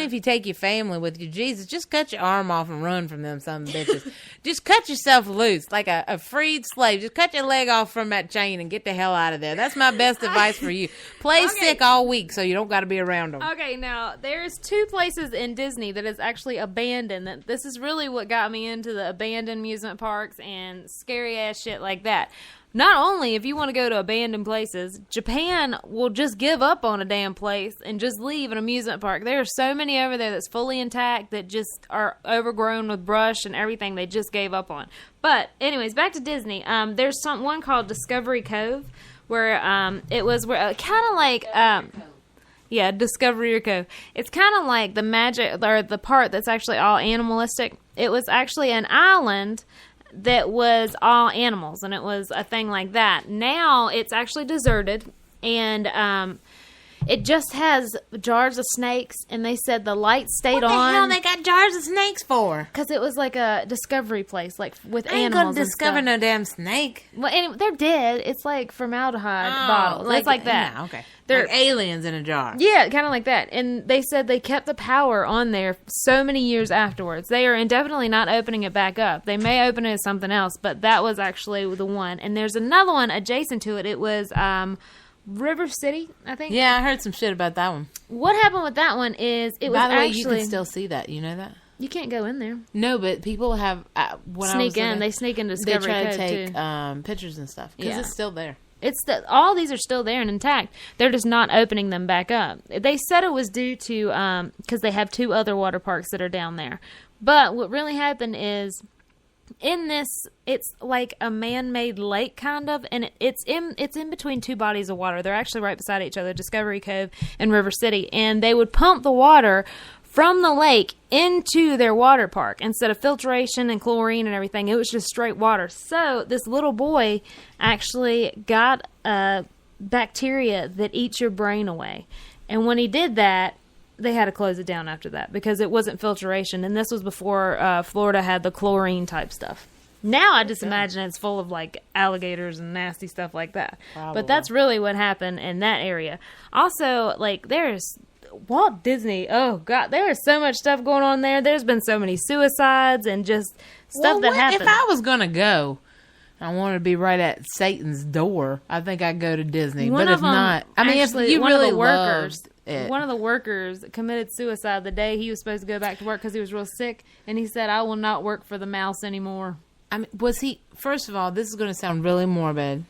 if you take your family with you, Jesus, just cut your arm off and run from them some bitches. Just cut yourself loose like a freed slave. Just cut your leg off from that chain and get the hell out of there. That's my best advice for you. Play sick all week so you don't got to be around them. Okay, now, there's 2 places in Disney that is actually abandoned. This is really what got me into the abandoned amusement parks and scary-ass shit like that. Not only, if you want to go to abandoned places, Japan will just give up on a damn place and just leave an amusement park. There are so many over there that's fully intact that just are overgrown with brush and everything they just gave up on. But, anyways, back to Disney. There's one called Discovery Cove where it was kind of like... Yeah, Discovery Cove. It's kind of like the magic, or the part that's actually all animalistic. It was actually an island that was all animals, and it was a thing like that. Now it's actually deserted, and it just has jars of snakes, and they said the light stayed on. What the hell they got jars of snakes for? Because it was like a discovery place, like with I ain't animals. gonna discover no damn snake. Well, anyway, they're dead. It's like formaldehyde bottles. It's like that. Yeah, okay. They're like aliens in a jar. Yeah, kind of like that. And they said they kept the power on there so many years afterwards. They are indefinitely not opening it back up. They may open it as something else, but that was actually the one. And there's another one adjacent to it. It was River City, I think. Yeah, I heard some shit about that one. What happened with that one is it was By the way, actually... you can still see that. You know that? You can't go in there. No, but people have... Sneak in. They sneak into Discovery Cove, too. They try to take pictures and stuff because it's still there. All these are still there and intact. They're just not opening them back up. They said it was due to because they have 2 other water parks that are down there. But what really happened is in this, it's like a man-made lake kind of, and it's in between 2 bodies of water. They're actually right beside each other, Discovery Cove and River City, and they would pump the water from the lake into their water park. Instead of filtration and chlorine and everything, it was just straight water. So this little boy actually got a bacteria that eats your brain away. And when he did that, they had to close it down after that because it wasn't filtration. And this was before Florida had the chlorine type stuff. Now I just imagine it's full of like alligators and nasty stuff like that. Probably. But that's really what happened in that area. Also, like there's... Walt Disney, oh God, there is so much stuff going on there. There's been so many suicides and just stuff that happened. If I was going to go, I wanted to be right at Satan's door, I think I'd go to Disney. But if not, I mean, actually, if you really loved it. One of the workers committed suicide the day he was supposed to go back to work because he was real sick, and he said, I will not work for the mouse anymore. I mean, was he, first of all, this is going to sound really morbid.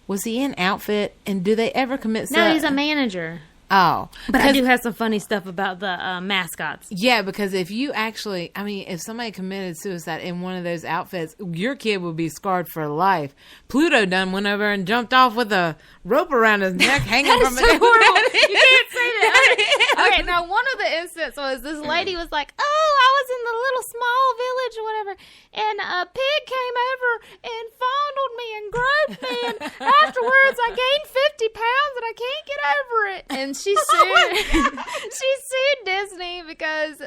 Was he in outfit, and do they ever commit suicide? No, he's a manager. Oh. But I do have some funny stuff about the mascots. Yeah, because if you actually, I mean, if somebody committed suicide in one of those outfits, your kid would be scarred for life. Pluto done went over and jumped off with a rope around his neck hanging from so horrible. You can't say that. Okay, now one of the incidents was this lady was like, oh, I was in the little small village or whatever, and a pig came over and fondled me and groped me, and afterwards I gained 50 pounds and I can't get over it. And she sued Disney because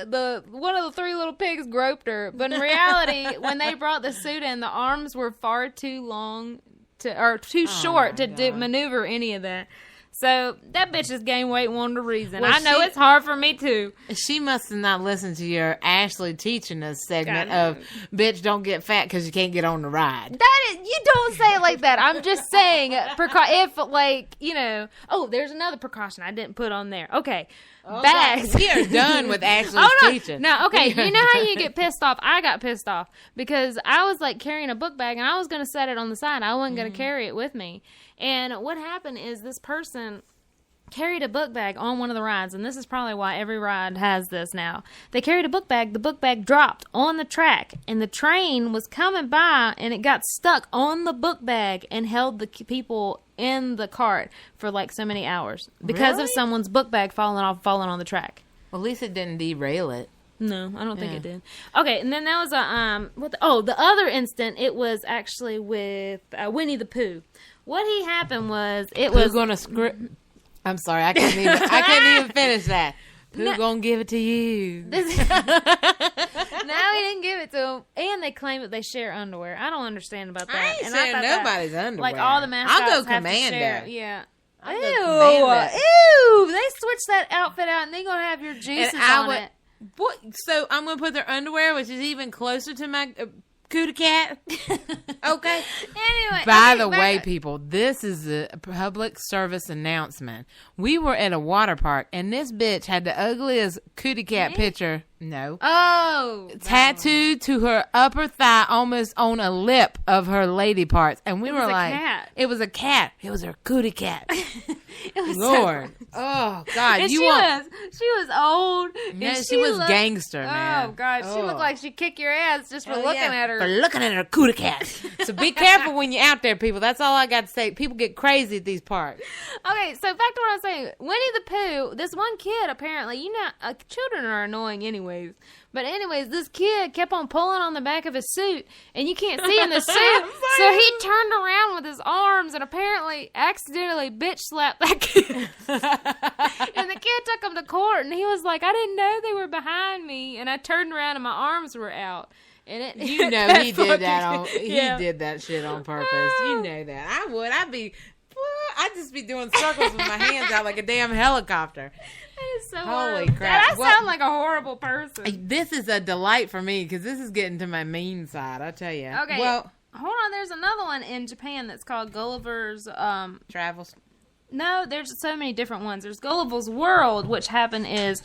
one of the 3 little pigs groped her. But in reality, when they brought the suit in, the arms were far too long too short to maneuver any of that. So that bitch has gained weight one reason. Well, I know it's hard for me too. She must have not listened to your Ashley teaching us segment of bitch don't get fat because you can't get on the ride. You don't say it like that. I'm just saying if like, you know, there's another precaution I didn't put on there. Okay. Bags. We are done with Ashley's teaching. No, okay. You know how you get pissed off? I got pissed off because I was like carrying a book bag and I was going to set it on the side. I wasn't going to carry it with me. And what happened is this person carried a book bag on one of the rides, and this is probably why every ride has this now. They carried a book bag. The book bag dropped on the track, and the train was coming by, and it got stuck on the book bag and held the people in the cart for like so many hours because of someone's book bag falling on the track. Well, at least it didn't derail it. No, I don't think it did. Okay, and then that was the other instant. It was actually with Winnie the Pooh. What happened was Pooh gonna script. I'm sorry, I can't even finish that. Pooh gonna give it to you. No, he didn't give it to him, and they claim that they share underwear. I don't understand about that. I ain't sharing nobody's underwear. Like all the mascots I'll go have commando. to share. Yeah. Ew! They switched that outfit out, and they gonna have your juices on it. What? So I'm gonna put their underwear, which is even closer to my cootie cat. Okay. Anyway. By the way, people, this is a public service announcement. We were at a water park, and this bitch had the ugliest cootie cat picture. No. Oh. Tattooed to her upper thigh, almost on a lip of her lady parts. And we were like, cat. It was a cat. It was her cootie cat. It was Lord. Oh, God. And she was old. Yeah, and she was gangster, man. Oh, God. She looked like she'd kick your ass just for looking at her. For looking at her cootie cat. So be careful when you're out there, people. That's all I got to say. People get crazy at these parks. Okay, so back to what I was saying. Winnie the Pooh, this one kid, apparently, children are annoying anyways. But anyways, this kid kept on pulling on the back of his suit, and you can't see in the suit. So he turned around with his arms and apparently accidentally bitch slapped that kid. And the kid took him to court, and he was like, I didn't know they were behind me, and I turned around and my arms were out. And he did that he did that shit on purpose. You know that. I would. I'd just be doing circles with my hands out like a damn helicopter. That is so Holy horrible. crap. I sound like a horrible person. This is a delight for me because this is getting to my mean side, I'll tell you. Okay. Well, hold on. There's another one in Japan that's called Gulliver's... Travels. No, there's so many different ones. There's Gulliver's World, which happened is...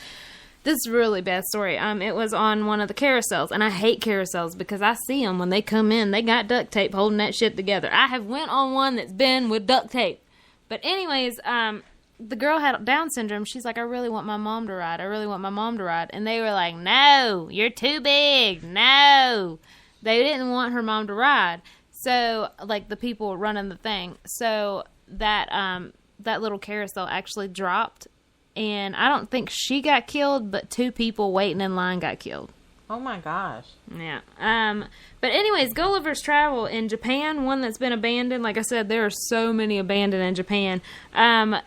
This is a really bad story. It was on one of the carousels, and I hate carousels because I see them when they come in. They got duct tape holding that shit together. I have went on one that's been with duct tape. But anyways, the girl had Down syndrome. She's like, I really want my mom to ride. I really want my mom to ride. And they were like, no, you're too big. No. They didn't want her mom to ride. So, like, the people running the thing. So, that little carousel actually dropped. And I don't think she got killed, but 2 people waiting in line got killed. Oh, my gosh. Yeah. But anyways, Gulliver's Travel in Japan, one that's been abandoned, like I said, there are so many abandoned in Japan,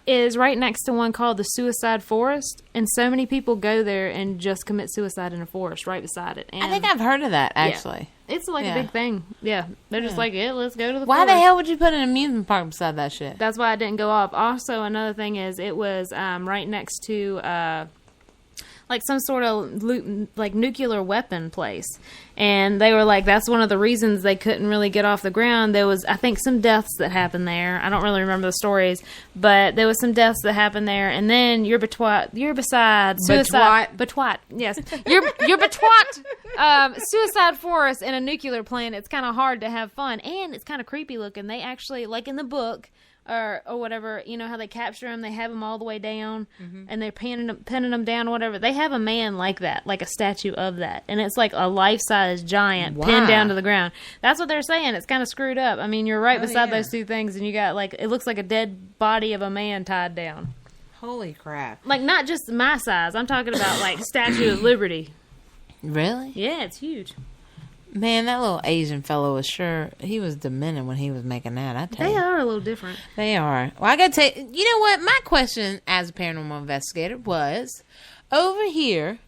is right next to one called the Suicide Forest. And so many people go there and just commit suicide in a forest right beside it. And I think I've heard of that, actually. Yeah. It's like a big thing. Yeah. They're just like, let's go to the Why forest. the hell would you put an amusement park beside that shit? That's why I didn't go up. Also, another thing is it was right next to... like some sort of nuclear weapon place. And they were like, that's one of the reasons they couldn't really get off the ground. There was, I think, some deaths that happened there. I don't really remember the stories, but there was some deaths that happened there. And then you're beside suicide. Betwat. Yes. You're betwat suicide forest in a nuclear plant. It's kind of hard to have fun. And it's kind of creepy looking. They actually, like in the book, or whatever, you know how they capture them, they have them all the way down, and they're pinning them down or whatever. They have a man like that, like a statue of that, and it's like a life-size giant pinned down to the ground. That's what they're saying. It's kind of screwed up. I mean, you're right beside those 2 things, and you got, like, it looks like a dead body of a man tied down. Holy crap. Like, not just my size. I'm talking about, like, Statue of Liberty. Really? Yeah, it's huge. Man, that little Asian fellow was he was demented when he was making that, I tell you. They are a little different. They are. Well, I got to tell you, you know what? My question as a paranormal investigator was, over here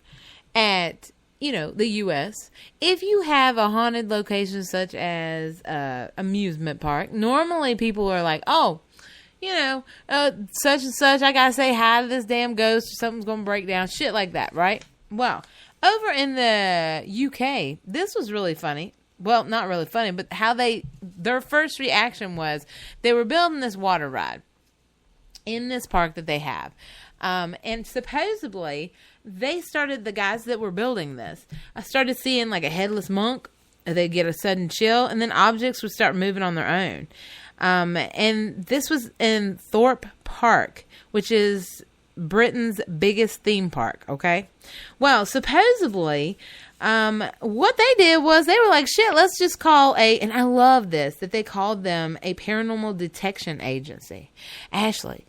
at, the U.S., if you have a haunted location such as amusement park, normally people are like, oh, such and such, I got to say hi to this damn ghost or something's going to break down, shit like that, right? Well, over in the UK, this was really funny. Well, not really funny, but how their first reaction was they were building this water ride in this park that they have. And supposedly, the guys that were building this, I started seeing like a headless monk. They'd get a sudden chill, and then objects would start moving on their own. And this was in Thorpe Park, which is Britain's biggest theme park, okay? Well, supposedly, what they did was they were like, shit, let's just call and I love this, that they called them a paranormal detection agency. Ashley,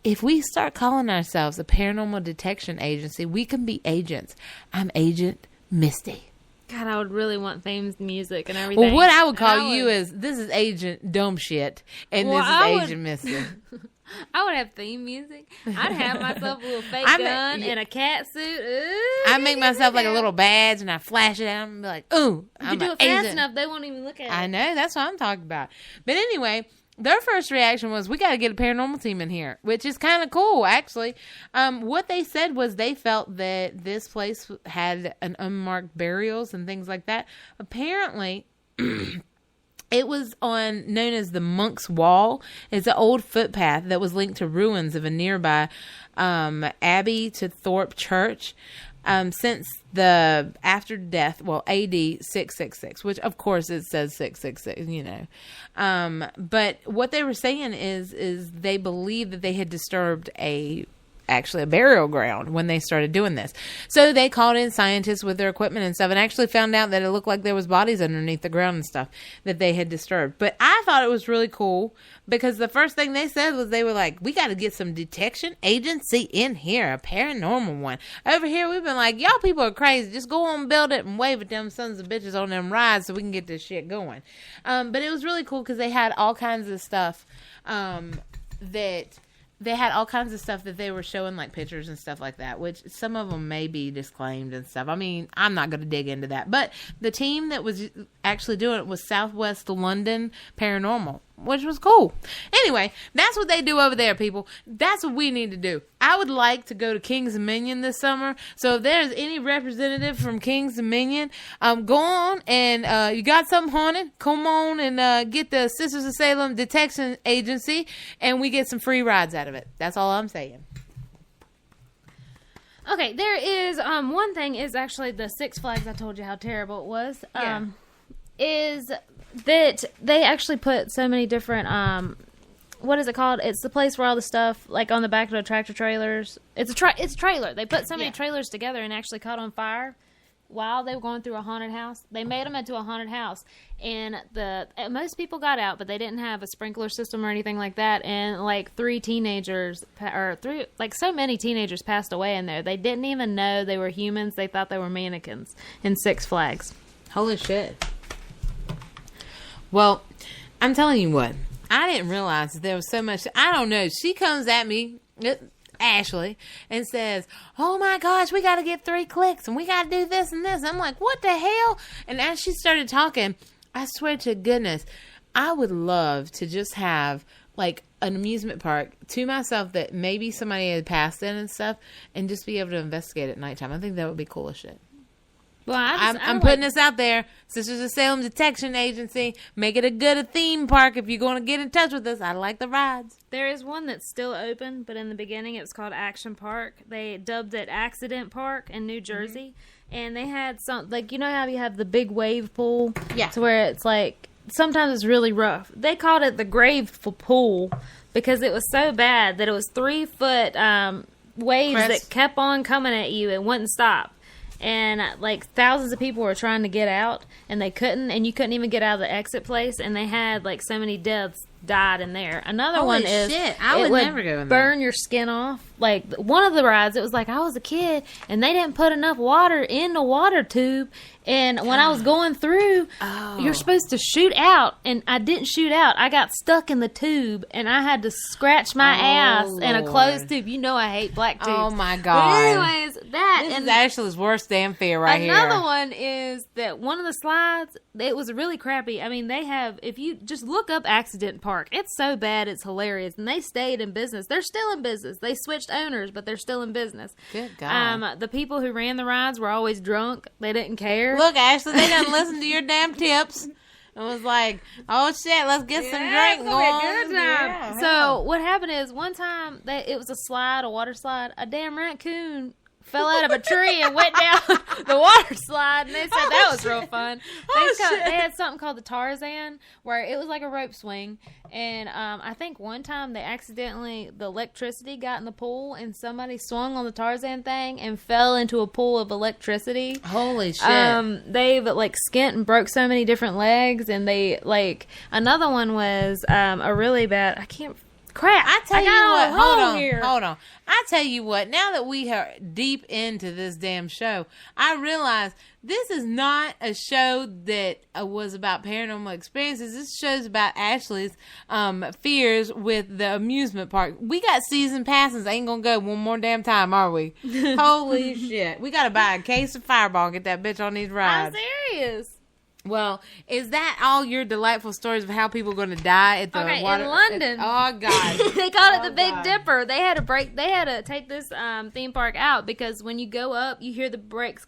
if we start calling ourselves a paranormal detection agency, we can be agents. I'm Agent Misty. God, I would really want theme music and everything. Well, what I would call you is, this is Agent Dumb Shit, and this is Agent Misty. I would have theme music. I'd have myself a little fake gun and a cat suit. Ooh, I make myself like a little badge and I flash it out and be like, ooh, if you do it fast enough, they won't even look at it. I know, that's what I'm talking about. But anyway, their first reaction was, we got to get a paranormal team in here, which is kind of cool, actually. What they said was they felt that this place had an unmarked burials and things like that. Apparently, it was known as the Monk's Wall. It's an old footpath that was linked to ruins of a nearby Abbey to Thorpe Church. Since the after death, well, AD 666, which of course it says 666, you know. But what they were saying is they believed that they had disturbed actually a burial ground when they started doing this. So they called in scientists with their equipment and stuff and actually found out that it looked like there was bodies underneath the ground and stuff that they had disturbed. But I thought it was really cool because the first thing they said was they were like, we got to get some detection agency in here, a paranormal one. Over here, we've been like, y'all people are crazy. Just go on, build it, and wave at them sons of bitches on them rides so we can get this shit going. But it was really cool because they had all kinds of stuff that they were showing, like pictures and stuff like that, which some of them may be disclaimed and stuff. I mean, I'm not going to dig into that. But the team that was actually doing it was Southwest London Paranormal, which was cool. Anyway, that's what they do over there, people. That's what we need to do. I would like to go to King's Dominion this summer. So if there's any representative from King's Dominion, go on and you got something haunted, come on and get the Sisters of Salem Detection Agency and we get some free rides out of it. That's all I'm saying. Okay, there is one thing is actually the Six Flags. I told you how terrible it was. Yeah. Is that they actually put so many different what is it called? It's the place where all the stuff, like on the back of the tractor trailers. It's a trailer. They put so many trailers together and actually caught on fire while they were going through a haunted house. They made them into a haunted house, and most people got out, but they didn't have a sprinkler system or anything like that. And like so many teenagers passed away in there. They didn't even know they were humans. They thought they were mannequins in Six Flags. Holy shit. Well, I'm telling you what. I didn't realize that there was so much. I don't know. She comes at me, Ashley, and says, oh my gosh, we got to get 3 clicks and we got to do this and this. I'm like, what the hell? And as she started talking, I swear to goodness, I would love to just have like an amusement park to myself that maybe somebody had passed in and stuff and just be able to investigate at nighttime. I think that would be cool as shit. Well, I'm putting this out there. Sisters of Salem Detection Agency. Make it a theme park if you're going to get in touch with us. I like the rides. There is one that's still open, but in the beginning it was called Action Park. They dubbed it Accident Park in New Jersey. Mm-hmm. And they had some, like, you know how you have the big wave pool? Yeah. To where it's like, sometimes it's really rough. They called it the grave pool because it was so bad that it was 3-foot waves that kept on coming at you and wouldn't stop. And like thousands of people were trying to get out and they couldn't, and you couldn't even get out of the exit place, and they had like so many deaths died in there. Another Holy one is shit. I would never go in there. Burn your skin off. Like one of the rides, it was like I was a kid and they didn't put enough water in the water tube, and when I was going through, you're supposed to shoot out, and I didn't shoot out. I got stuck in the tube and I had to scratch my ass in a closed tube. You know I hate black tubes. Oh my god. But anyways, this is Ashley's worst damn fear right here. Another one is that one of the slides, it was really crappy. I mean, they have, if you just look up Accident Park, it's so bad, it's hilarious. And they stayed in business. They're still in business. They switched owners, but they're still in business. Good God. The people who ran the rides were always drunk. They didn't care. Look, Ashley, they didn't listen to your damn tips. It was like, oh shit, let's get some drink going. Good time. Yeah. So what happened is one time it was a water slide. A damn raccoon fell out of a tree and went down the water slide, and they said that was real fun. They had something called the Tarzan, where it was like a rope swing, and I think one time the electricity got in the pool, and somebody swung on the Tarzan thing and fell into a pool of electricity. Holy shit. They skint and broke so many different legs, and they another one was a really bad, crap. I tell you what, hold on. I tell you what, now that we are deep into this damn show, I realize this is not a show that was about paranormal experiences. This show's about Ashley's fears with the amusement park. We got season passes. Ain't gonna go one more damn time, are we? Holy shit. We gotta buy a case of Fireball and get that bitch on these rides. I'm serious. Well, is that all your delightful stories of how people are going to die at the water? In London. Oh, God. They called it the Big Dipper. They had to take this theme park out because when you go up, you hear the brakes